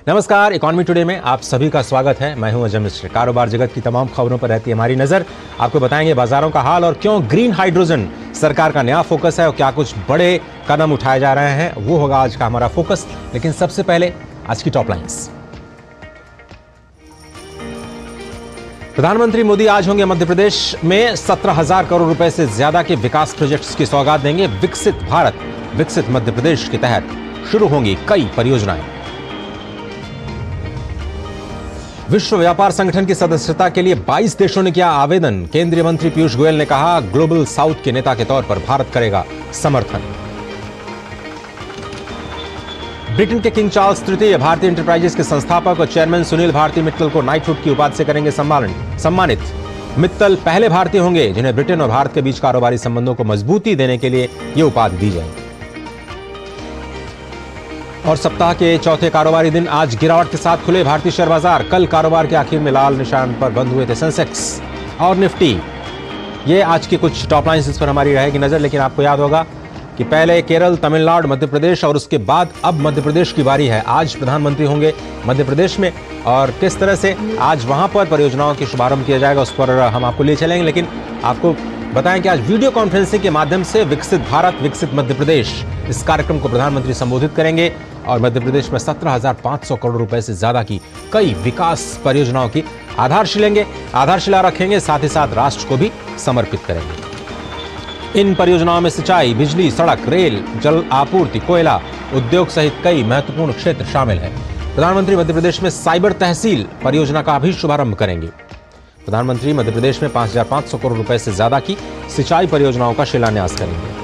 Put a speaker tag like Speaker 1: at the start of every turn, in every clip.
Speaker 1: नमस्कार, economy today में आप सभी का स्वागत है। मैं हूं अजय मिश्र। कारोबार जगत की तमाम खबरों पर रहती है हमारी नजर। आपको बताएंगे बाजारों का हाल और क्यों ग्रीन हाइड्रोजन सरकार का नया फोकस है और क्या कुछ बड़े कदम उठाए जा रहे हैं, वो होगा आज का हमारा फोकस। लेकिन सबसे पहले आज की टॉप लाइन्स। प्रधानमंत्री मोदी आज होंगे मध्य प्रदेश में। 17,000 करोड़ रुपए से ज्यादा के विकास प्रोजेक्ट्स की सौगात देंगे। विकसित भारत विकसित मध्य प्रदेश के तहत शुरू होंगी कई परियोजनाएं। विश्व व्यापार संगठन की सदस्यता के लिए 22 देशों ने किया आवेदन। केंद्रीय मंत्री पीयूष गोयल ने कहा, ग्लोबल साउथ के नेता के तौर पर भारत करेगा समर्थन। ब्रिटेन के किंग चार्ल्स तृतीय भारतीय एंटरप्राइजेस के संस्थापक और चेयरमैन सुनील भारती मित्तल को नाइटहुड की उपाधि से करेंगे सम्मानित। मित्तल पहले भारतीय होंगे जिन्हें ब्रिटेन और भारत के बीच कारोबारी संबंधों को मजबूती देने के लिए यह उपाधि दी जाएगी। और सप्ताह के चौथे कारोबारी दिन आज गिरावट के साथ खुले भारतीय शेयर बाजार। कल कारोबार के आखिर में लाल निशान पर बंद हुए थे सेंसेक्स और निफ्टी। ये आज की कुछ टॉप लाइन्स, इस पर हमारी रहेगी नजर। लेकिन आपको याद होगा कि पहले केरल, तमिलनाडु, मध्य प्रदेश और उसके बाद अब मध्य प्रदेश की बारी है। आज प्रधानमंत्री होंगे मध्य प्रदेश में और किस तरह से आज वहां पर परियोजनाओं की शुभारंभ किया जाएगा उस पर हम आपको ले चलेंगे। लेकिन आपको बताएं कि आज वीडियो कॉन्फ्रेंसिंग के माध्यम से विकसित भारत विकसित मध्य प्रदेश इस कार्यक्रम को प्रधानमंत्री संबोधित करेंगे और मध्य प्रदेश में 17,500 करोड़ रुपए से ज्यादा की कई विकास परियोजनाओं की आधारशिला रखेंगे, साथ ही साथ राष्ट्र को भी समर्पित करेंगे। इन परियोजनाओं में सिंचाई, बिजली, सड़क, रेल, जल आपूर्ति, कोयला, उद्योग सहित कई महत्वपूर्ण क्षेत्र शामिल हैं। प्रधानमंत्री मध्य प्रदेश में साइबर तहसील परियोजना का भी शुभारंभ करेंगे। प्रधानमंत्री मध्य प्रदेश में 5,500 करोड़ रुपए से ज्यादा की सिंचाई परियोजनाओं का शिलान्यास करेंगे।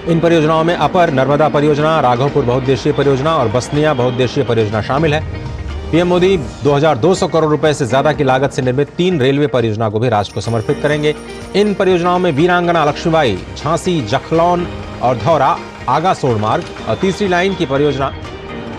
Speaker 1: इन परियोजनाओं में अपर नर्मदा परियोजना, राघवपुर बहुउद्देशीय परियोजना और बसनिया बहुउद्देशीय परियोजना शामिल है। पीएम मोदी 2,200 करोड़ रुपए से ज्यादा की लागत से निर्मित 3 रेलवे परियोजना को भी राष्ट्र को समर्पित करेंगे। इन परियोजनाओं में वीरांगना लक्ष्मीबाई, झांसी, जखलौन और धौरा आगा सोड़ मार्ग और तीसरी लाइन की परियोजना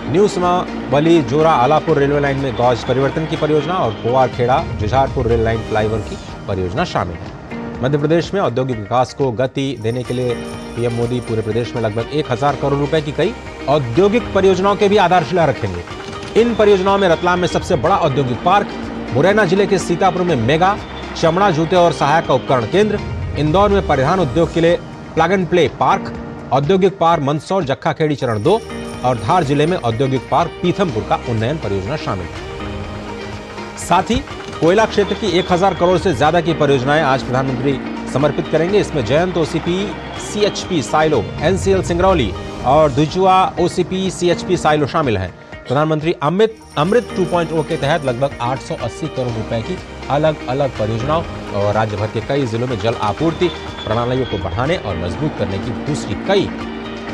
Speaker 1: न्यू समावली जोरा आलापुर रेलवे लाइन में गॉज परिवर्तन की परियोजना और पोवारखेड़ा जुझारपुर रेल लाइन फ्लाईओवर की परियोजना शामिल है। मध्य प्रदेश में औद्योगिक विकास को गति देने के लिए पीएम मोदी पूरे प्रदेश में लगभग 1,000 करोड़ रुपए की कई औद्योगिक परियोजनाओं के भी आधारशिला रखेंगे। इन परियोजनाओं में रतलाम में सबसे बड़ा औद्योगिक पार्क, मुरैना जिले के सीतापुर में मेगा चमड़ा, जूते और सहायक का उपकरण केंद्र, इंदौर में परिधान उद्योग के लिए प्लग एंड प्ले पार्क, औद्योगिक पार्क मंदसौर जक्खा खेड़ी चरण 2 और धार जिले में औद्योगिक पार्क पीथमपुर का उन्नयन परियोजना शामिल है। साथ ही कोयला क्षेत्र की 1,000 करोड़ से ज्यादा की परियोजनाएं आज प्रधानमंत्री समर्पित करेंगे। इसमें Jayant OCP CHP silo, NCL Singrauli और दुजुआ ओसीपी सीएचपी साइलो शामिल हैं। प्रधानमंत्री अमृत 2.0 के तहत लगभग 880 करोड़ रुपए की अलग अलग परियोजनाओं और राज्य भर के कई जिलों में जल आपूर्ति प्रणालियों को बढ़ाने और मजबूत करने की दूसरी कई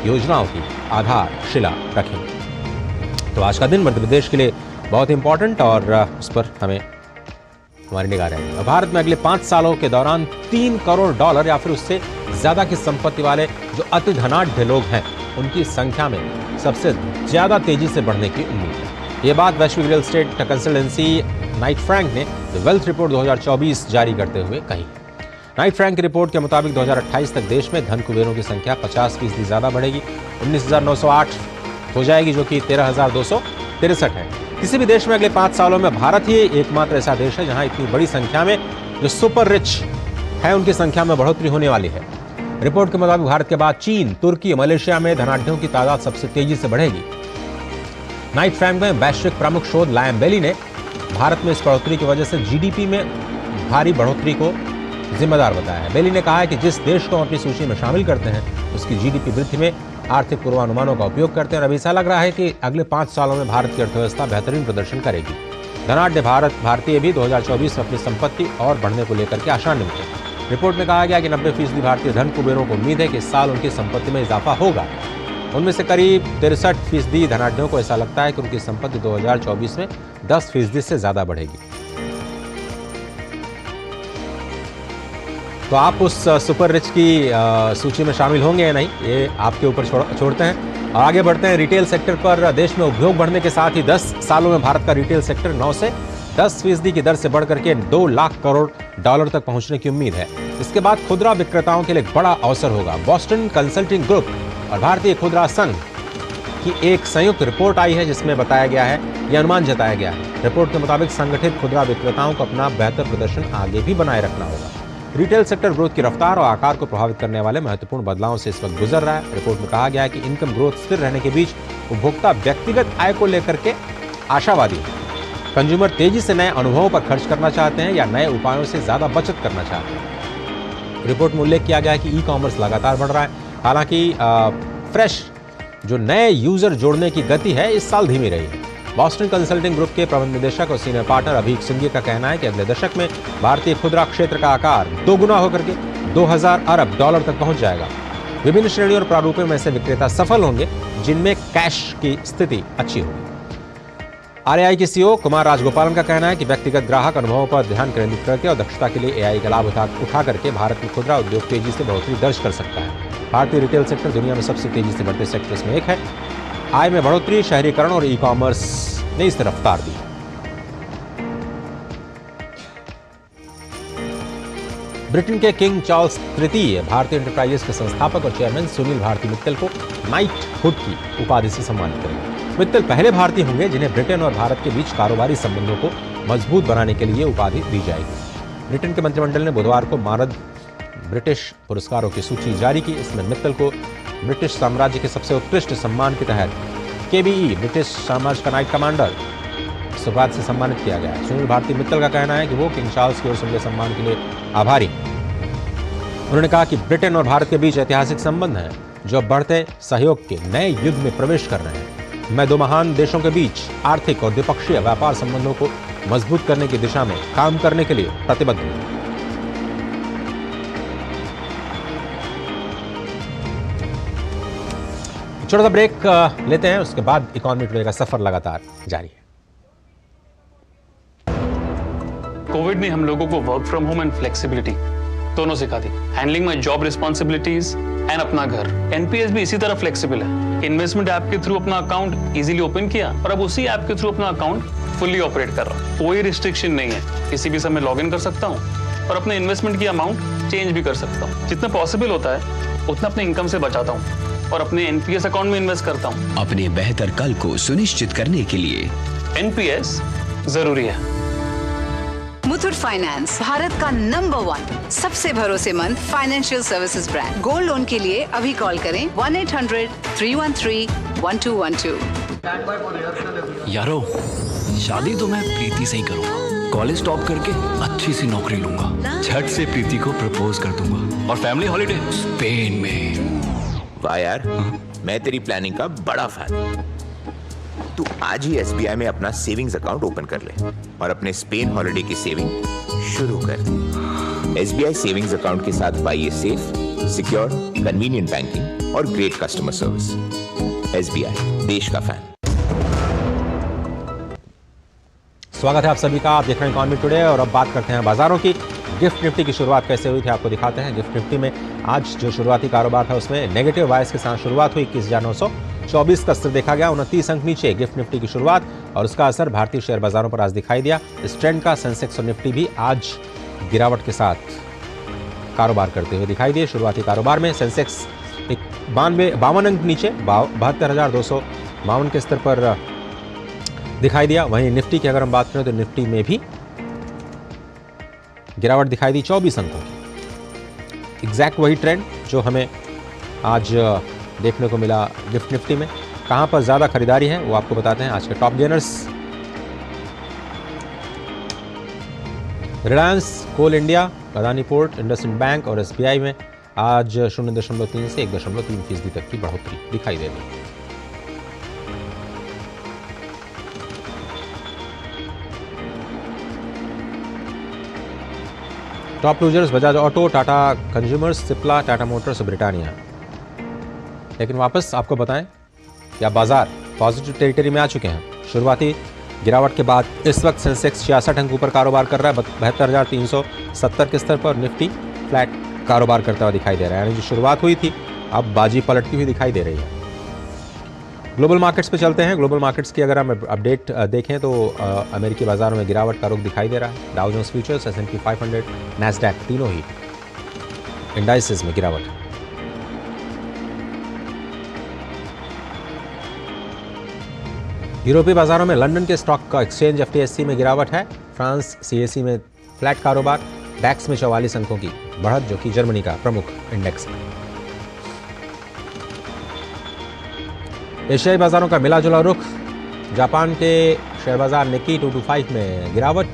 Speaker 1: योजनाओं की आधारशिला रखेंगे। तो आज का दिन मध्य प्रदेश के लिए बहुत इंपॉर्टेंट और उस पर हमारी निगाह रहेगी। भारत में अगले 5 सालों के दौरान 3 करोड़ डॉलर या फिर उससे ज्यादा की संपत्ति वाले जो अति धनाढ्य लोग हैं उनकी संख्या में सबसे ज्यादा तेजी से बढ़ने की उम्मीद है। ये बात वैश्विक real estate consultancy Knight Frank ने द वेल्थ रिपोर्ट 2024 जारी करते हुए कही। नाइट फ्रैंक की रिपोर्ट के मुताबिक 2028 तक देश में धन कुबेरों की संख्या 50% ज्यादा बढ़ेगी, 19,908 हो जाएगी, जो कि 13,263 है। किसी भी देश में अगले 5 सालों में भारत ही एकमात्र ऐसा देश है जहां इतनी बड़ी संख्या में जो सुपर रिच है उनकी संख्या में बढ़ोतरी होने वाली है। रिपोर्ट के मुताबिक भारत के बाद चीन, तुर्की, मलेशिया में धनाढ्यों की तादाद सबसे तेजी से बढ़ेगी। नाइट फ्रैंक में वैश्विक प्रमुख शोध लायम बेली ने भारत में इस बढ़ोतरी की वजह से जीडीपी में भारी बढ़ोतरी को जिम्मेदार बताया है। बेली ने कहा है कि जिस देश को हम अपनी सूची में शामिल करते हैं उसकी जीडीपी वृद्धि में आर्थिक पूर्वानुमानों का उपयोग करते हैं और अभी ऐसा लग रहा है कि अगले 5 सालों में भारत की अर्थव्यवस्था बेहतरीन प्रदर्शन करेगी। धनाढ्य भारतीय भी 2024 में अपनी संपत्ति और बढ़ने को लेकर के आशान्वित है। रिपोर्ट में कहा गया कि 90% भारतीय धन कुबेरों को उम्मीद है कि इस साल उनकी संपत्ति में इजाफा होगा। उनमें से करीब 63% धनाढ्यों को ऐसा लगता है कि उनकी संपत्ति 2024 में 10% से ज्यादा बढ़ेगी। तो आप उस सुपर रिच की सूची में शामिल होंगे या नहीं, ये आपके ऊपर छोड़ते हैं। और आगे बढ़ते हैं रिटेल सेक्टर पर। देश में उपभोग बढ़ने के साथ ही 10 सालों में भारत का रिटेल सेक्टर 9 से 10% की दर से बढ़कर के 2 लाख करोड़ डॉलर तक पहुंचने की उम्मीद है। इसके बाद खुदरा विक्रेताओं के लिए एक बड़ा अवसर होगा। बॉस्टन कंसल्टिंग ग्रुप और भारतीय खुदरा संघ की एक संयुक्त रिपोर्ट आई है जिसमें बताया गया है, यह अनुमान जताया गया है। रिपोर्ट के मुताबिक संगठित खुदरा विक्रेताओं को अपना बेहतर प्रदर्शन आगे भी बनाए रखना होगा। रिटेल सेक्टर ग्रोथ की रफ्तार और आकार को प्रभावित करने वाले महत्वपूर्ण बदलावों से इस वक्त गुजर रहा है। रिपोर्ट में कहा गया है कि इनकम ग्रोथ स्थिर रहने के बीच उपभोक्ता व्यक्तिगत आय को लेकर के आशावादी है। कंज्यूमर तेजी से नए अनुभवों पर खर्च करना चाहते हैं या नए उपायों से ज्यादा बचत करना चाहते हैं। रिपोर्ट में उल्लेख किया गया है कि ई कॉमर्स लगातार बढ़ रहा है। हालांकि फ्रेश जो नए यूजर जोड़ने की गति है इस साल धीमी रही है। बॉस्टन कंसल्टिंग ग्रुप के प्रबंध निदेशक और सीनियर पार्टनर अभीक सिंघी का कहना है कि अगले दशक में भारतीय खुदरा क्षेत्र का आकार दोगुना होकर के 2000 अरब डॉलर तक पहुंच जाएगा। विभिन्न श्रेणियों और प्रारूपों में ऐसे विक्रेता सफल होंगे जिनमें कैश की स्थिति अच्छी होगी। आरएआई के सीईओ कुमार राजगोपालन का कहना है कि व्यक्तिगत ग्राहक अनुभवों पर ध्यान केंद्रित करके और दक्षता के लिए एआई का लाभ उठा करके भारत में खुदरा उद्योग तेजी से बढ़ोतरी दर्ज कर सकता है। भारतीय रिटेल सेक्टर दुनिया में सबसे तेजी से बढ़ते सेक्टर्स में एक है। आय में बढ़ोतरी, शहरीकरण और ई कॉमर्स ने इस रफ्तार दी। ब्रिटेन के किंग चार्ल्स तृतीय भारतीय एंटरप्राइजेस के संस्थापक और चेयरमैन सुनील भारती मित्तल को नाइटहुड की उपाधि से सम्मानित करेंगे। मित्तल पहले भारतीय होंगे जिन्हें ब्रिटेन और भारत के बीच कारोबारी संबंधों को मजबूत बनाने के लिए उपाधि दी जाएगी। ब्रिटेन के मंत्रिमंडल ने बुधवार को मानद ब्रिटिश पुरस्कारों की सूची जारी की। इसमें मित्तल को ब्रिटिश साम्राज्य के सबसे उत्कृष्ट सम्मान के तहत केबीई ब्रिटिश साम्राज्य का नाइट कमांडर इस उपाधि से सम्मानित किया गया है। सुनील भारती मित्तल का कहना है कि वो किंग चार्ल्स की ओर से मिले सम्मान के लिए आभारी। उन्होंने कहा कि ब्रिटेन और भारत के बीच ऐतिहासिक संबंध हैं जो बढ़ते सहयोग के नए युग में प्रवेश कर रहे हैं। मैं दो महान देशों के बीच आर्थिक और द्विपक्षीय व्यापार संबंधों को मजबूत करने की दिशा में काम करने के लिए प्रतिबद्ध हूं। छोटा सा ब्रेक लेते हैं, उसके बाद इकोनॉमी टुडे का सफर लगातार जारी है।
Speaker 2: कोविड ने हम लोगों को work from home and flexibility दोनों सिखा दी। Handling my job responsibilities and अपना घर। एनपीएस भी इसी तरह फ्लेक्सिबल है। इन्वेस्टमेंट ऐप के थ्रू अपना अकाउंट इजीली ओपन किया और अब उसी ऐप के थ्रू अपना अकाउंट फुल्ली ऑपरेट कर रहा हूँ। कोई रिस्ट्रिक्शन नहीं है, किसी भी समय लॉग इन कर सकता हूँ और अपने इन्वेस्टमेंट की अमाउंट चेंज भी कर सकता हूँ। जितना पॉसिबल होता है उतना अपने इनकम से बचाता हूँ और अपने एनपीएस अकाउंट में इन्वेस्ट करता हूँ।
Speaker 3: अपने बेहतर कल को सुनिश्चित करने के लिए
Speaker 2: एनपीएस जरूरी है।
Speaker 4: मुथूट फाइनेंस भारत का नंबर 1 सबसे भरोसेमंद financial services brand. Gold loan के लिए अभी कॉल करें 1-800-313-1212।
Speaker 5: यारो, शादी तो मैं प्रीति से ही करूंगा। कॉलेज टॉप करके अच्छी सी नौकरी लूंगा, झट से प्रीति को प्रपोज कर दूंगा और फैमिली हॉलिडे स्पेन में।
Speaker 6: वाह यार, मैं तेरी प्लानिंग का बड़ा फैन। तू आज ही एसबीआई में अपना सेविंग्स अकाउंट ओपन कर ले और अपने स्पेन हॉलिडे की सेविंग शुरू कर दे। एसबीआई सेविंग्स अकाउंट के साथ पाइए सेफ, सिक्योर, कन्वीनियंट बैंकिंग और ग्रेट कस्टमर सर्विस। एसबीआई, देश का फैन।
Speaker 1: स्वागत है आप सभी का। आप देख रहे हैं इकोनॉमी टुडे और अब बात करते हैं बाजारों की। गिफ्ट निफ्टी की शुरुआत कैसे हुई थी आपको दिखाते हैं। गिफ्ट निफ्टी में आज जो शुरुआती कारोबार था उसमें नेगेटिव बायस के साथ शुरुआत हुई। 21,924 का स्तर देखा गया। 29 अंक नीचे गिफ्ट निफ्टी की शुरुआत और उसका असर भारतीय शेयर बाजारों पर आज दिखाई दिया। इस ट्रेंड का सेंसेक्स और निफ्टी भी आज गिरावट के साथ कारोबार करते हुए दिखाई दिए। शुरुआती कारोबार में सेंसेक्स 52 अंक नीचे 72,252 के स्तर पर दिखाई दिया। वहीं निफ्टी की अगर हम बात करें तो निफ्टी में भी गिरावट दिखाई दी 24 अंकों की। एग्जैक्ट वही ट्रेंड जो हमें आज देखने को मिला गिफ्ट निफ्टी में। कहां पर ज्यादा खरीदारी है वो आपको बताते हैं। आज के टॉप गेनर्स रिलायंस, कोल इंडिया, अदानी पोर्ट, इंडसइंड बैंक और एसबीआई में आज 0.3 से 1.3% तक की बढ़ोतरी दिखाई दे रही है। Top losers Bajaj auto, Tata consumers, Cipla, Tata Motors, Britannia. लेकिन वापस आपको बताएं या बाजार पॉजिटिव टेरिटरी में आ चुके हैं। शुरुआती गिरावट के बाद इस वक्त सेंसेक्स 66 अंक ऊपर कारोबार कर रहा है 72,370 के स्तर पर। निफ्टी फ्लैट कारोबार करता हुआ दिखाई दे रहा है। यानी जो शुरुआत हुई थी अब बाजी पलटती हुई दिखाई दे रही है। ग्लोबल मार्केट्स पे चलते हैं। ग्लोबल मार्केट्स की अगर हम अपडेट देखें तो अमेरिकी बाजारों में गिरावट का रुख दिखाई दे रहा है। Dow Jones futures, S&P 500, Nasdaq तीनों ही इंडाइसेस में गिरावट। यूरोपीय बाजारों में लंदन के स्टॉक एक्सचेंज FTSE में गिरावट है। फ्रांस CAC में फ्लैट कारोबार। डैक्स में 44 अंकों की बढ़त, जो कि जर्मनी का प्रमुख इंडेक्स है। एशियाई बाजारों का मिला-जुला रुख। जापान के शेयर बाजार निक्की 225 में गिरावट।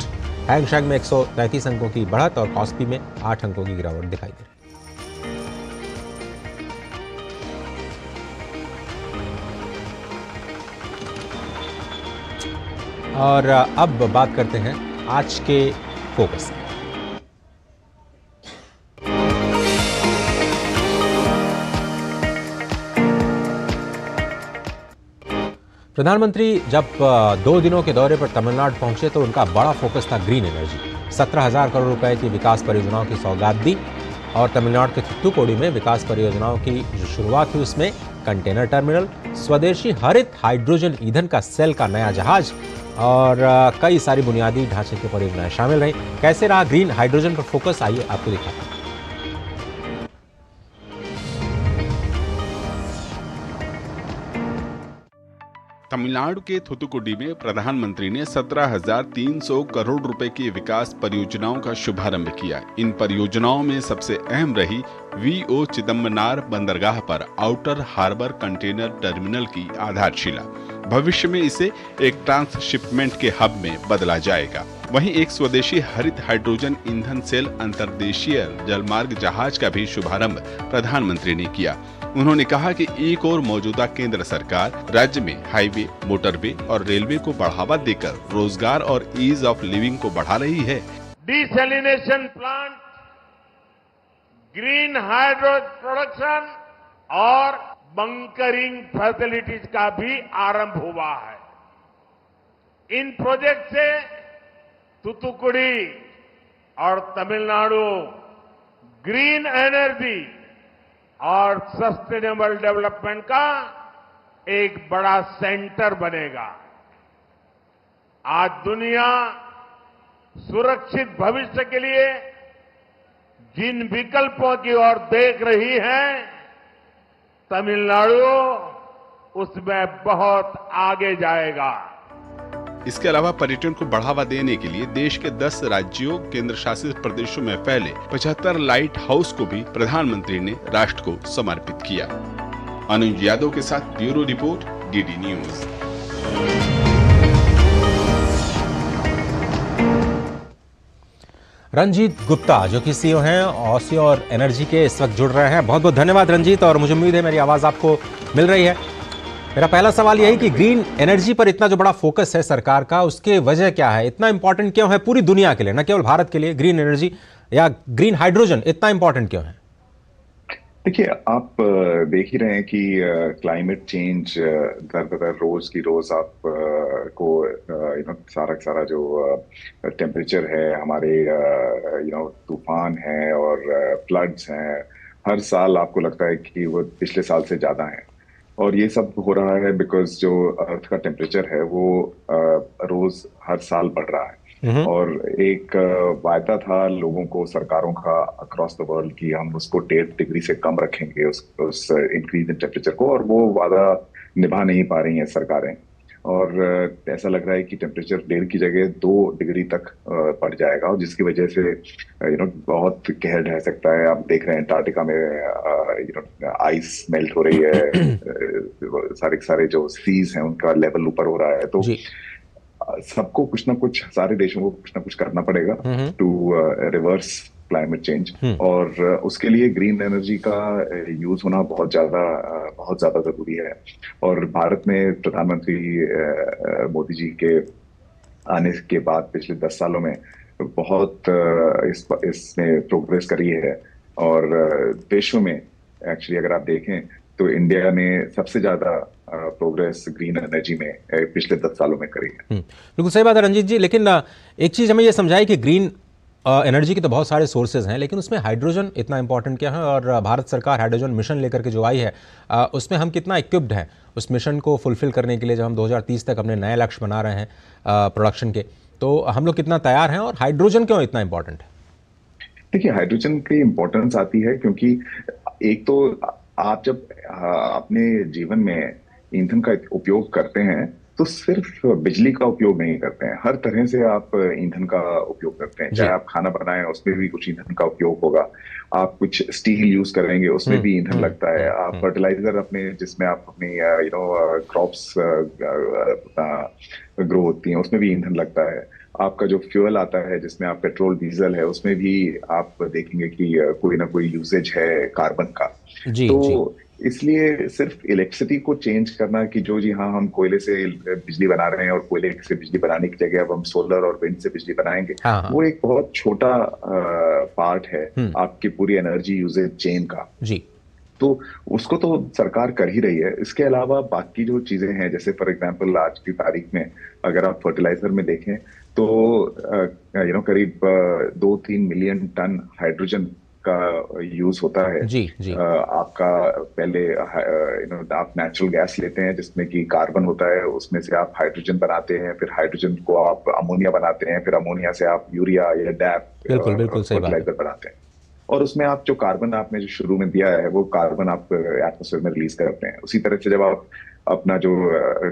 Speaker 1: हैंगसेंग में 133 अंकों की बढ़त और कॉस्पी में 8 अंकों की गिरावट दिखाई दे रही है। और अब बात करते हैं आज के फोकस। प्रधानमंत्री जब 2 दिनों के दौरे पर तमिलनाडु पहुंचे तो उनका बड़ा फोकस था ग्रीन एनर्जी। 17,000 करोड़ रुपए की विकास परियोजनाओं की सौगात दी और तमिलनाडु के थुत्तुकुडी में विकास परियोजनाओं की जो शुरुआत हुई उसमें कंटेनर टर्मिनल, स्वदेशी हरित हाइड्रोजन ईंधन का सेल का नया जहाज और कई सारी बुनियादी ढांचे की परियोजनाएं शामिल रही। कैसे रहा ग्रीन हाइड्रोजन पर फोकस, आइए आपको दिखाते हैं।
Speaker 7: तमिलनाडु के थुत्तुकुडी में प्रधानमंत्री ने 17,300 करोड़ रुपए की विकास परियोजनाओं का शुभारंभ किया। इन परियोजनाओं में सबसे अहम रही VO चिदम्बनार बंदरगाह पर आउटर हार्बर कंटेनर टर्मिनल की आधारशिला। भविष्य में इसे एक ट्रांसशिपमेंट के हब में बदला जाएगा। वहीं एक स्वदेशी हरित हाइड्रोजन ईंधन सेल अंतर्देशीय जलमार्ग जहाज का भी शुभारंभ प्रधानमंत्री ने किया। उन्होंने कहा कि एक और मौजूदा केंद्र सरकार राज्य में हाईवे, मोटरवे और रेलवे को बढ़ावा देकर रोजगार और ईज ऑफ लिविंग को बढ़ा रही है।
Speaker 8: Desalination plant, green hydro production और बंकरिंग फैसिलिटीज का भी आरंभ हुआ है। इन प्रोजेक्ट से थुत्तुकुडी और तमिलनाडु ग्रीन एनर्जी और सस्टेनेबल डेवलपमेंट का एक बड़ा सेंटर बनेगा। आज दुनिया सुरक्षित भविष्य के लिए जिन विकल्पों की ओर देख रही है, तमिलनाडु उसमें बहुत आगे जाएगा।
Speaker 7: इसके अलावा पर्यटन को बढ़ावा देने के लिए देश के 10 राज्यों, केंद्र शासित प्रदेशों में फैले 75 लाइट हाउस को भी प्रधानमंत्री ने राष्ट्र को समर्पित किया। अनुज यादव के साथ bureau report, DD news.
Speaker 1: Ranjit Gupta जो कि CEO हैं ऑसियोर एनर्जी के, इस वक्त जुड़ रहे हैं। बहुत बहुत धन्यवाद रंजीत, और मुझे उम्मीद है मेरी आवाज आपको मिल रही है। मेरा पहला सवाल यही कि ग्रीन एनर्जी पर इतना जो बड़ा फोकस है सरकार का, उसके वजह क्या है? इतना इंपॉर्टेंट क्यों है पूरी दुनिया के लिए, न केवल भारत के लिए? ग्रीन एनर्जी या ग्रीन हाइड्रोजन इतना इंपॉर्टेंट क्यों है?
Speaker 9: देखिए, आप देख ही रहे हैं कि क्लाइमेट चेंज दर रोज की रोज आप को सारा जो टेम्परेचर है, हमारे तूफान है और फ्लड्स हैं, हर साल आपको लगता है कि वो पिछले साल से ज्यादा है। और ये सब हो रहा है बिकॉज जो अर्थ का टेम्परेचर है वो रोज हर साल बढ़ रहा है। और एक वायदा था लोगों को, सरकारों का अक्रॉस द वर्ल्ड, कि हम उसको 1.5 डिग्री से कम रखेंगे उस इंक्रीज इन टेम्परेचर को, और वो वादा निभा नहीं पा रही हैं सरकारें। और ऐसा लग रहा है कि टेम्परेचर 1.5 की जगह 2 डिग्री तक बढ़ जाएगा, और जिसकी वजह से बहुत कहर ढह सकता है। आप देख रहे हैं अंटार्कटिका में आइस मेल्ट हो रही है, सारे जो सीज हैं उनका लेवल ऊपर हो रहा है। तो सबको कुछ ना कुछ, सारे देशों को कुछ ना कुछ करना पड़ेगा टू रिवर्स क्लाइमेट चेंज, और उसके लिए ग्रीन एनर्जी का यूज होना बहुत ज्यादा जरूरी है। और भारत में प्रधानमंत्री मोदी जी के आने के बाद पिछले 10 सालों में बहुत इसमें प्रोग्रेस करी है। और विश्व में एक्चुअली अगर आप देखें तो इंडिया ने सबसे ज्यादा प्रोग्रेस ग्रीन एनर्जी में पिछले 10 सालों में करी है।
Speaker 1: बिल्कुल सही बात है रंजीत जी, लेकिन एक चीज हमें ये समझाई कि ग्रीन एनर्जी के तो बहुत सारे सोर्सेज हैं, लेकिन उसमें हाइड्रोजन इतना इंपॉर्टेंट क्या है? और भारत सरकार हाइड्रोजन मिशन लेकर के जो आई है, उसमें हम कितना इक्विप्ड हैं उस मिशन को फुलफिल करने के लिए? जब हम 2030 तक अपने नए लक्ष्य बना रहे हैं प्रोडक्शन के, तो हम लोग कितना तैयार हैं? और हाइड्रोजन क्यों इतना इंपॉर्टेंट है?
Speaker 9: देखिए, हाइड्रोजन की इंपॉर्टेंस आती है क्योंकि एक तो आप जब अपने जीवन में ईंधन का उपयोग करते हैं तो सिर्फ बिजली का उपयोग नहीं करते हैं, हर तरह से आप ईंधन का उपयोग करते हैं। चाहे आप खाना बनाएं उसमें भी कुछ ईंधन का उपयोग होगा, आप कुछ स्टील यूज करेंगे उसमें भी ईंधन लगता है, आप फर्टिलाइजर अपने जिसमें आप अपनी क्रॉप्स ग्रो होती हैं उसमें भी ईंधन लगता है, आपका जो फ्यूल आता है जिसमें आप पेट्रोल डीजल है उसमें भी आप देखेंगे कि कोई ना कोई यूसेज है कार्बन का।
Speaker 1: जी,
Speaker 9: तो
Speaker 1: जी।
Speaker 9: इसलिए सिर्फ इलेक्ट्रिसिटी को चेंज करना कि जो जी हाँ हम कोयले से बिजली बना रहे हैं और कोयले से बिजली बनाने की जगह अब हम सोलर और विंड से बिजली बनाएंगे,
Speaker 1: हाँ, हाँ।
Speaker 9: वो एक बहुत छोटा पार्ट है आपकी पूरी एनर्जी यूजेज चेन का।
Speaker 1: जी।
Speaker 9: तो उसको तो सरकार कर ही रही है। इसके अलावा बाकी जो चीजें हैं जैसे फॉर एग्जांपल आज की तारीख में अगर आप फर्टिलाइजर में देखें तो करीब 2-3 मिलियन टन हाइड्रोजन का यूज होता है।
Speaker 1: जी, जी।
Speaker 9: आपका पहले आप नेचुरल गैस लेते हैं जिसमें कि कार्बन होता है, उसमें से आप हाइड्रोजन बनाते हैं, फिर हाइड्रोजन को आप अमोनिया बनाते हैं, फिर अमोनिया से आप यूरिया या डैप
Speaker 1: बिल्कुल सही बात है।
Speaker 9: फर्टिलाइजर बनाते हैं। और उसमें आप जो कार्बन आपने जो शुरू में दिया है वो कार्बन आप एटमॉस्फेयर में रिलीज करते हैं। उसी तरह से जब आप अपना जो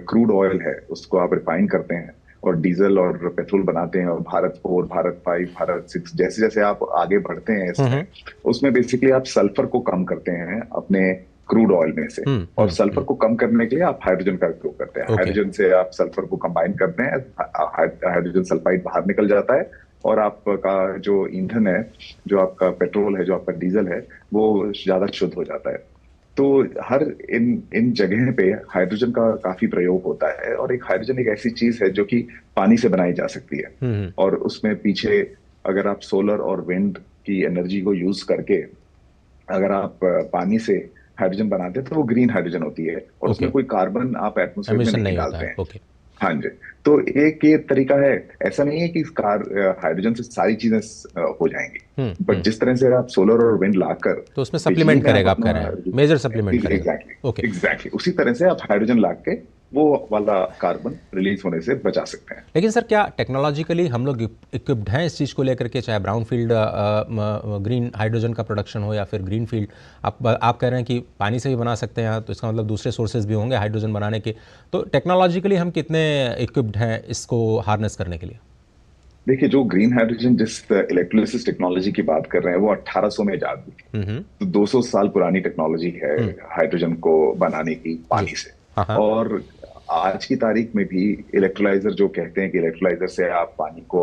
Speaker 9: क्रूड ऑयल है उसको आप रिफाइन करते हैं और डीजल और पेट्रोल बनाते हैं और भारत 4, भारत 5, भारत 6 जैसे जैसे आप आगे बढ़ते हैं इसमें उसमें बेसिकली आप सल्फर को कम करते हैं अपने क्रूड ऑयल में से, और सल्फर को कम करने के लिए आप हाइड्रोजन का उपयोग करते हैं। हाइड्रोजन से आप सल्फर को कंबाइन करते हैं, हाइड्रोजन सल्फाइड बाहर निकल जाता है और आपका जो ईंधन है, जो आपका पेट्रोल है, जो आपका डीजल है, वो ज्यादा शुद्ध हो जाता है। तो हर इन जगह पे हाइड्रोजन का काफी प्रयोग होता है और एक हाइड्रोजन एक ऐसी चीज है जो कि पानी से बनाई जा सकती है और उसमें पीछे अगर आप सोलर और विंड की एनर्जी को यूज करके अगर आप पानी से हाइड्रोजन बनाते हैं तो वो ग्रीन हाइड्रोजन होती है और उसमें कोई कार्बन आप एटमॉस्फेयर में नहीं डालते हैं। हाँ जी, तो एक ये तरीका है। ऐसा नहीं है कि हाइड्रोजन से सारी चीजें हो जाएंगी, बट जिस तरह से आप सोलर और विंड लाकर
Speaker 1: तो उसमें सप्लीमेंट करेगा, आप कह रहे हैं मेजर सप्लीमेंट करेगा।
Speaker 9: एग्जैक्टली उसी तरह से आप हाइड्रोजन ला के वो वाला कार्बन रिलीज होने से बचा सकते हैं।
Speaker 1: लेकिन सर क्या टेक्नोलॉजिकली हम लोग इक्विप्ड हैं इस चीज़ को लेकर के, चाहे ब्राउन फील्ड ग्रीन हाइड्रोजन का प्रोडक्शन हो या फिर ग्रीन फील्ड? आप कह रहे हैं कि पानी से भी बना सकते हैं, तो इसका मतलब दूसरे सोर्सेज भी होंगे हाइड्रोजन बनाने के। तो टेक्नोलॉजिकली हम कितने इक्विप्ड हैं इसको हार्नेस करने के लिए?
Speaker 9: देखिए, जो ग्रीन हाइड्रोजन जिस इलेक्ट्रोलिसिस टेक्नोलॉजी की बात कर रहे हैं वो 1800 में इजाद हुई थी, तो 200 साल पुरानी टेक्नोलॉजी है हाइड्रोजन को बनाने की पानी से। और आज की तारीख में भी इलेक्ट्रोलाइजर जो कहते हैं कि इलेक्ट्रोलाइजर से आप पानी को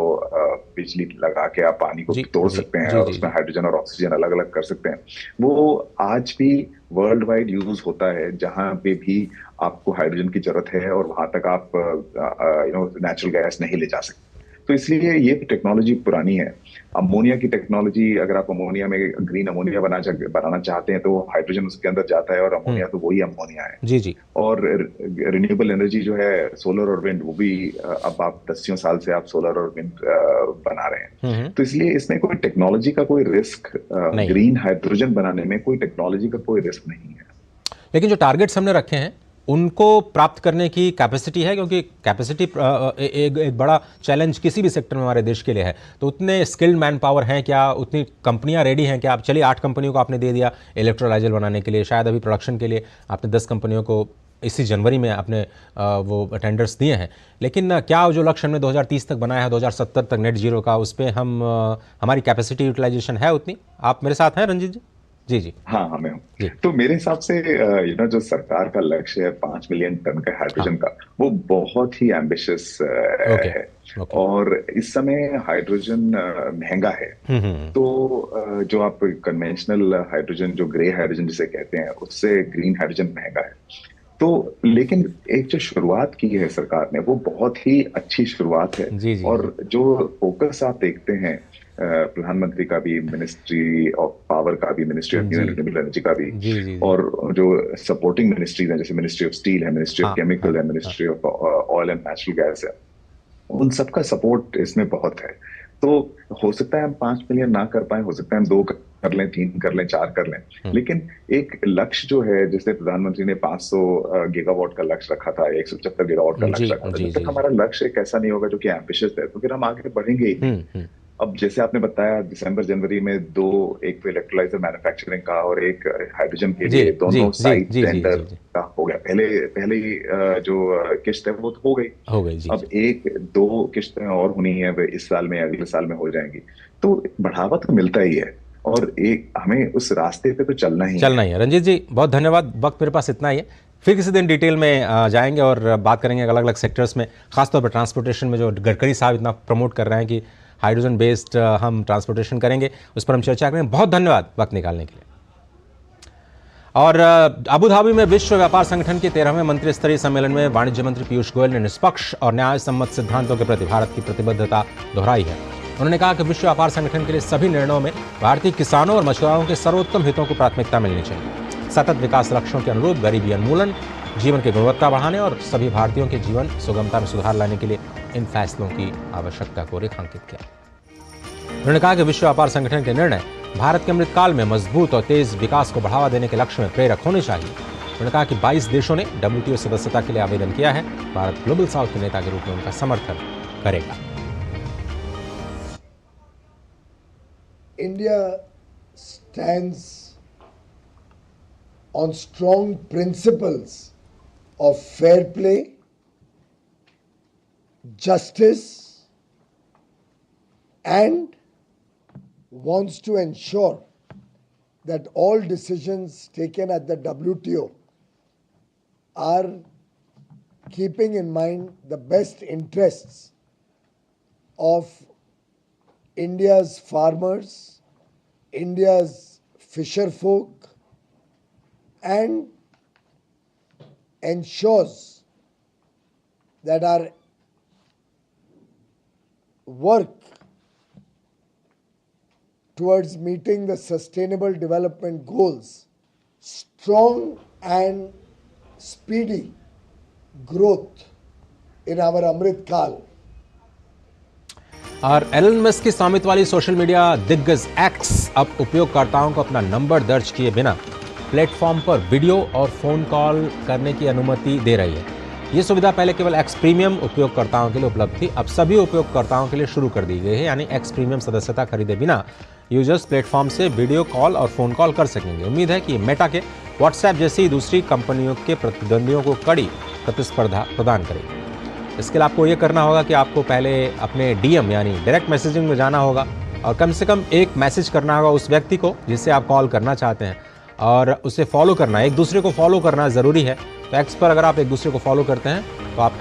Speaker 9: बिजली लगा के आप पानी को तोड़ सकते हैं और उसमें हाइड्रोजन और ऑक्सीजन अलग अलग कर सकते हैं, वो आज भी वर्ल्ड वाइड यूज होता है। जहां पे भी आपको हाइड्रोजन की जरूरत है और वहां तक आप नेचुरल गैस नहीं ले जा सकते। तो इसलिए ये टेक्नोलॉजी पुरानी है। अमोनिया की टेक्नोलॉजी, अगर आप अमोनिया में ग्रीन अमोनिया बनाना चाहते हैं तो हाइड्रोजन उसके अंदर जाता है और अमोनिया तो वही अमोनिया है।
Speaker 1: जी जी।
Speaker 9: और रिन्यूएबल एनर्जी जो है सोलर और विंड, वो भी अब आप 10 साल से आप सोलर और विंड बना रहे हैं। तो इसलिए इसमें कोई टेक्नोलॉजी का कोई रिस्क, ग्रीन हाइड्रोजन बनाने में कोई टेक्नोलॉजी का कोई रिस्क नहीं है।
Speaker 1: लेकिन जो टारगेट्स हमने रखे हैं उनको प्राप्त करने की कैपेसिटी है, क्योंकि कैपेसिटी एक बड़ा चैलेंज किसी भी सेक्टर में हमारे देश के लिए है। तो उतने स्किल्ड मैन पावर हैं क्या, उतनी कंपनियां रेडी हैं क्या? आप चलिए 8 कंपनियों को आपने दे दिया इलेक्ट्रोलाइजर बनाने के लिए, शायद अभी प्रोडक्शन के लिए आपने 10 कंपनियों को इसी जनवरी में आपने वो टेंडर्स दिए हैं। लेकिन क्या जो लक्ष्य हमने 2030 तक बनाया है, 2070 तक नेट जीरो का, उस पर हमारी कैपेसिटी यूटिलाइजेशन है उतनी? आप मेरे साथ हैं रंजीत जी? जी जी।
Speaker 9: हाँ, मैं हूँ। तो मेरे हिसाब से जो सरकार का लक्ष्य है 5 मिलियन टन का हाइड्रोजन का, वो बहुत ही एम्बिशियस है। और इस समय हाइड्रोजन महंगा है। तो जो आप कन्वेंशनल हाइड्रोजन, जो ग्रे हाइड्रोजन जिसे कहते हैं, उससे ग्रीन हाइड्रोजन महंगा है। तो लेकिन एक जो शुरुआत की है सरकार ने, वो बहुत ही अच्छी शुरुआत है।
Speaker 1: जी जी।
Speaker 9: और जो फोकस आप देखते हैं प्रधानमंत्री का भी, मिनिस्ट्री ऑफ पावर का भी, मिनिस्ट्री ऑफ रिन्यूएबल एनर्जी का भी, और जो सपोर्टिंग मिनिस्ट्रीज हैं जैसे मिनिस्ट्री ऑफ स्टील है, मिनिस्ट्री ऑफ केमिकल है, ministry of oil and natural gas है, उन सबका सपोर्ट इसमें बहुत है। तो हो सकता है हम 5 मिलियन ना कर पाए, हो सकता है हम 2 कर लें, 3 कर लें, 4 कर लें, लेकिन एक लक्ष्य जो है, जैसे प्रधानमंत्री ने 500 गीगावाट का लक्ष्य रखा था, 175 गीगावाट का लक्ष्य रखा था, जब तक हमारा लक्ष्य एक ऐसा नहीं होगा जो कि एम्बिशियस है, तो फिर हम आगे बढ़ेंगे ही नहीं। अब जैसे आपने बताया दिसंबर जनवरी में एक तो इलेक्ट्रोलाइजर मैन्युफैक्चरिंग का और एक हाइड्रोजन के लिए दोनों साइट टेंडर का हो गया। पहले जो किस्त है वो तो हो गई जी। अब 1-2 किस्तें और होनी है, इस साल में अगले साल में हो जाएंगी। तो बढ़ावा तो मिलता ही है और हमें उस रास्ते पे तो चलना ही है।
Speaker 1: रंजीत जी बहुत धन्यवाद, वक्त मेरे पास इतना ही है। फिर किसी दिन डिटेल में जाएंगे और बात करेंगे अलग अलग सेक्टर्स में, खासतौर पर ट्रांसपोर्टेशन में जो गडकरी साहब इतना प्रमोट कर रहे हैं कि हाइड्रोजन बेस्ड हम ट्रांसपोर्टेशन करेंगे, उस पर हम चर्चा करेंगे। बहुत धन्यवाद वक्त निकालने के लिए। और अबू धाबी में विश्व व्यापार संगठन के 13वें मंत्री स्तरीय सम्मेलन में वाणिज्य मंत्री पीयूष गोयल ने निष्पक्ष और न्याय सम्मत सिद्धांतों के प्रति भारत की प्रतिबद्धता दोहराई है। उन्होंने कहा कि विश्व व्यापार संगठन के लिए सभी निर्णयों में भारतीय किसानों और मछुआरों के सर्वोत्तम हितों को प्राथमिकता मिलनी चाहिए। सतत विकास लक्ष्यों के अनुरूप गरीबी उन्मूलन, जीवन की गुणवत्ता बढ़ाने और सभी भारतीयों के जीवन सुगमता में सुधार लाने के लिए इन फैसलों की आवश्यकता को रेखांकित किया। उन्होंने कहा कि विश्व व्यापार संगठन के निर्णय भारत के अमृतकाल में मजबूत और तेज विकास को बढ़ावा देने के लक्ष्य में प्रेरक होने चाहिए। उन्होंने कहा कि 22 देशों ने WTO सदस्यता के लिए आवेदन किया है। भारत ग्लोबल साउथ के नेता के रूप में उनका समर्थन करेगा।
Speaker 10: India stands on strong principles of fair play, justice, and wants to ensure that all decisions taken at the WTO are keeping in mind the best interests of India's farmers, India's fisher folk, and ensures that our work towards meeting the sustainable development goals, strong and speedy growth in our Amrit Kal.
Speaker 1: और Elon Musk की स्वामित्व वाली social media दिग्गज x अब उपयोगकर्ताओं को अपना number दर्ज किए बिना प्लेटफॉर्म पर वीडियो और फोन कॉल करने की अनुमति दे रही है। ये सुविधा पहले केवल एक्स प्रीमियम उपयोगकर्ताओं के लिए उपलब्ध थी, अब सभी उपयोगकर्ताओं के लिए शुरू कर दी गई है। यानी एक्स प्रीमियम सदस्यता खरीदे बिना यूजर्स प्लेटफॉर्म से वीडियो कॉल और फोन कॉल कर सकेंगे। उम्मीद है कि मेटा के व्हाट्सएप जैसी दूसरी कंपनियों के प्रतिद्वंदियों को कड़ी प्रतिस्पर्धा प्रदान करेगी। इसके लिए आपको ये करना होगा कि आपको पहले अपने डीएम यानी डायरेक्ट मैसेजिंग में जाना होगा और कम से कम एक मैसेज करना होगा उस व्यक्ति को जिससे आप कॉल करना चाहते हैं और उसे फॉलो करना है। एक दूसरे को फॉलो करना ज़रूरी है। तो एक्स पर अगर आप एक दूसरे को फॉलो करते हैं तो आप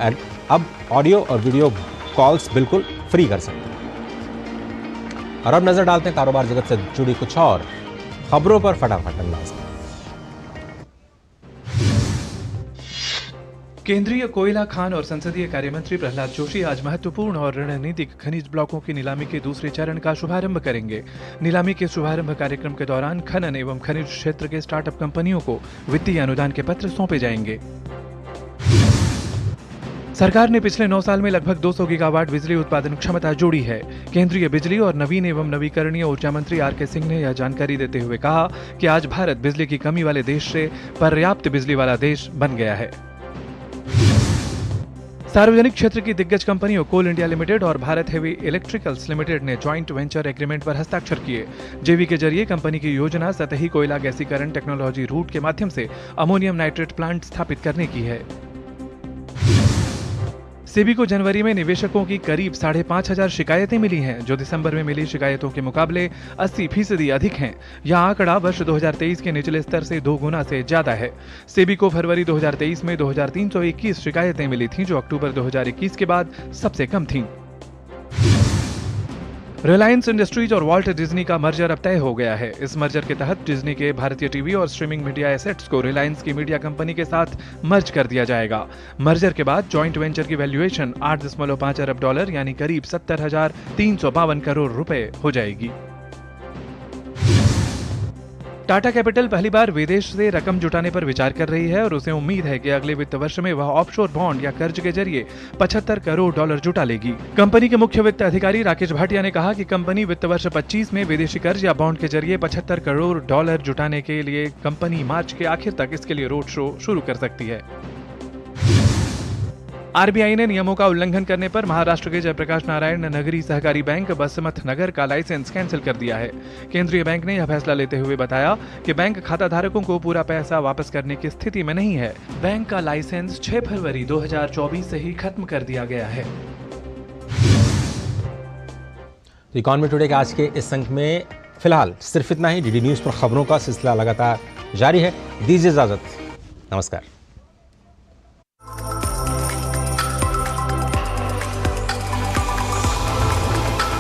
Speaker 1: अब ऑडियो और वीडियो कॉल्स बिल्कुल फ्री कर सकते हैं। और अब नजर डालते हैं कारोबार जगत से जुड़ी कुछ और खबरों पर फटाफट अंदाज।
Speaker 11: केंद्रीय कोयला, खान और संसदीय कार्यमंत्री प्रहलाद जोशी आज महत्वपूर्ण और रणनीतिक खनिज ब्लॉकों की नीलामी के दूसरे चरण का शुभारंभ करेंगे। नीलामी के शुभारंभ कार्यक्रम के दौरान खनन एवं खनिज क्षेत्र के स्टार्टअप कंपनियों को वित्तीय अनुदान के पत्र सौंपे जाएंगे। सरकार ने पिछले 9 साल में लगभग 200 गीगावाट बिजली उत्पादन क्षमता जोड़ी है। केंद्रीय बिजली और नवीन एवं नवीकरणीय ऊर्जा मंत्री आर.के. सिंह ने यह जानकारी देते हुए कहा कि आज भारत बिजली की कमी वाले देश से पर्याप्त बिजली वाला देश बन गया है। सार्वजनिक क्षेत्र की दिग्गज कंपनियों कोल इंडिया लिमिटेड और भारत हेवी इलेक्ट्रिकल्स लिमिटेड ने जॉइंट वेंचर एग्रीमेंट पर हस्ताक्षर किए। जेवी के जरिए कंपनी की योजना सतही कोयला गैसीकरण टेक्नोलॉजी रूट के माध्यम से अमोनियम नाइट्रेट प्लांट स्थापित करने की है। सेबी को जनवरी में निवेशकों की करीब 5,500 शिकायतें मिली हैं, जो दिसंबर में मिली शिकायतों के मुकाबले 80% अधिक हैं। यह आंकड़ा वर्ष 2023 के निचले स्तर से 2 गुना से ज्यादा है। सेबी को फरवरी 2023 में 2,321 शिकायतें मिली थीं, जो अक्टूबर 2021 के बाद सबसे कम थीं। रिलायंस इंडस्ट्रीज और वॉल्ट डिज्नी का मर्जर अब तय हो गया है। इस मर्जर के तहत डिज्नी के भारतीय टीवी और स्ट्रीमिंग मीडिया एसेट्स को रिलायंस की मीडिया कंपनी के साथ मर्ज कर दिया जाएगा। मर्जर के बाद जॉइंट वेंचर की वैल्यूएशन $8.5 अरब यानी करीब 70,352 करोड़ रुपए हो जाएगी। टाटा कैपिटल पहली बार विदेश से रकम जुटाने पर विचार कर रही है और उसे उम्मीद है कि अगले वित्त वर्ष में वह ऑफशोर बॉन्ड या कर्ज के जरिए $75 करोड़ जुटा लेगी। कंपनी के मुख्य वित्त अधिकारी राकेश भाटिया ने कहा कि कंपनी वित्त वर्ष 25 में विदेशी कर्ज या बॉन्ड के जरिए $75 करोड़ जुटाने के लिए कंपनी मार्च के आखिर तक इसके लिए रोड शो शुरू कर सकती है। आरबीआई ने नियमों का उल्लंघन करने पर महाराष्ट्र के जयप्रकाश नारायण नगरी सहकारी बैंक बसमत नगर का लाइसेंस कैंसिल कर दिया है। केंद्रीय बैंक ने यह फैसला लेते हुए बताया कि बैंक खाता धारकों को पूरा पैसा वापस करने की स्थिति में नहीं है। बैंक का लाइसेंस 6 फरवरी 2024 से ही खत्म कर दिया गया है।
Speaker 1: तो इकॉनमी टुडे के आज के इस अंक में फिलहाल सिर्फ इतना ही। डीडी न्यूज पर खबरों का सिलसिला लगातार जारी है। दीजिए इजाजत, नमस्कार।